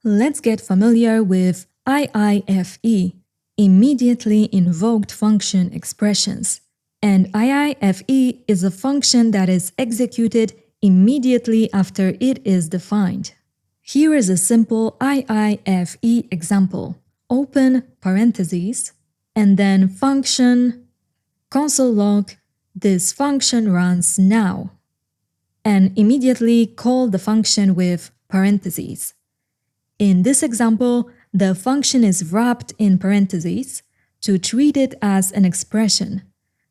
Let's get familiar with IIFE, Immediately Invoked Function Expressions. And IIFE is a function that is executed immediately after it is defined. Here is a simple IIFE example. Open parentheses, and then function console log, this function runs now, and immediately call the function with parentheses. In this example, the function is wrapped in parentheses to treat it as an expression.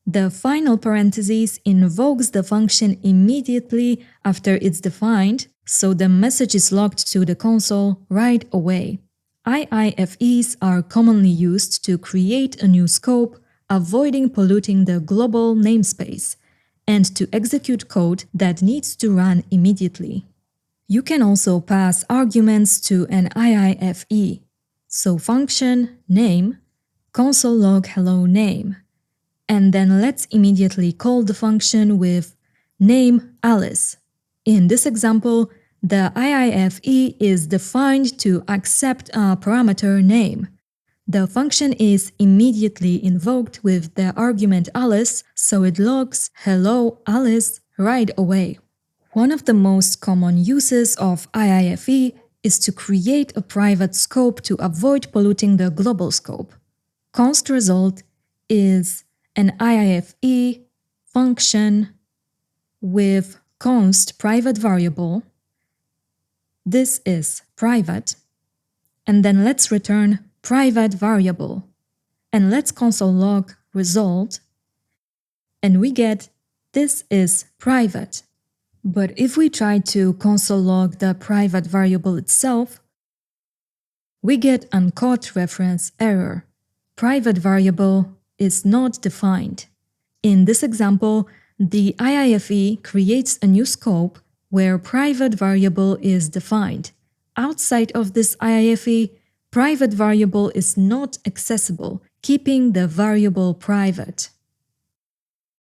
The final parentheses invokes the function immediately after it's defined, so the message is logged to the console right away. IIFEs are commonly used to create a new scope, avoiding polluting the global namespace, and to execute code that needs to run immediately. You can also pass arguments to an IIFE. So function name, console log hello name. And then let's immediately call the function with name Alice. In this example, the IIFE is defined to accept a parameter name. The function is immediately invoked with the argument Alice, so it logs hello Alice right away. One of the most common uses of IIFE is to create a private scope to avoid polluting the global scope. Const result is an IIFE function with const private variable. This is private. And then let's return private variable. And let's console log result. And we get this is private. But if we try to console log the private variable itself, we get uncaught reference error. Private variable is not defined. In this example, the IIFE creates a new scope where private variable is defined. Outside of this IIFE, private variable is not accessible, keeping the variable private.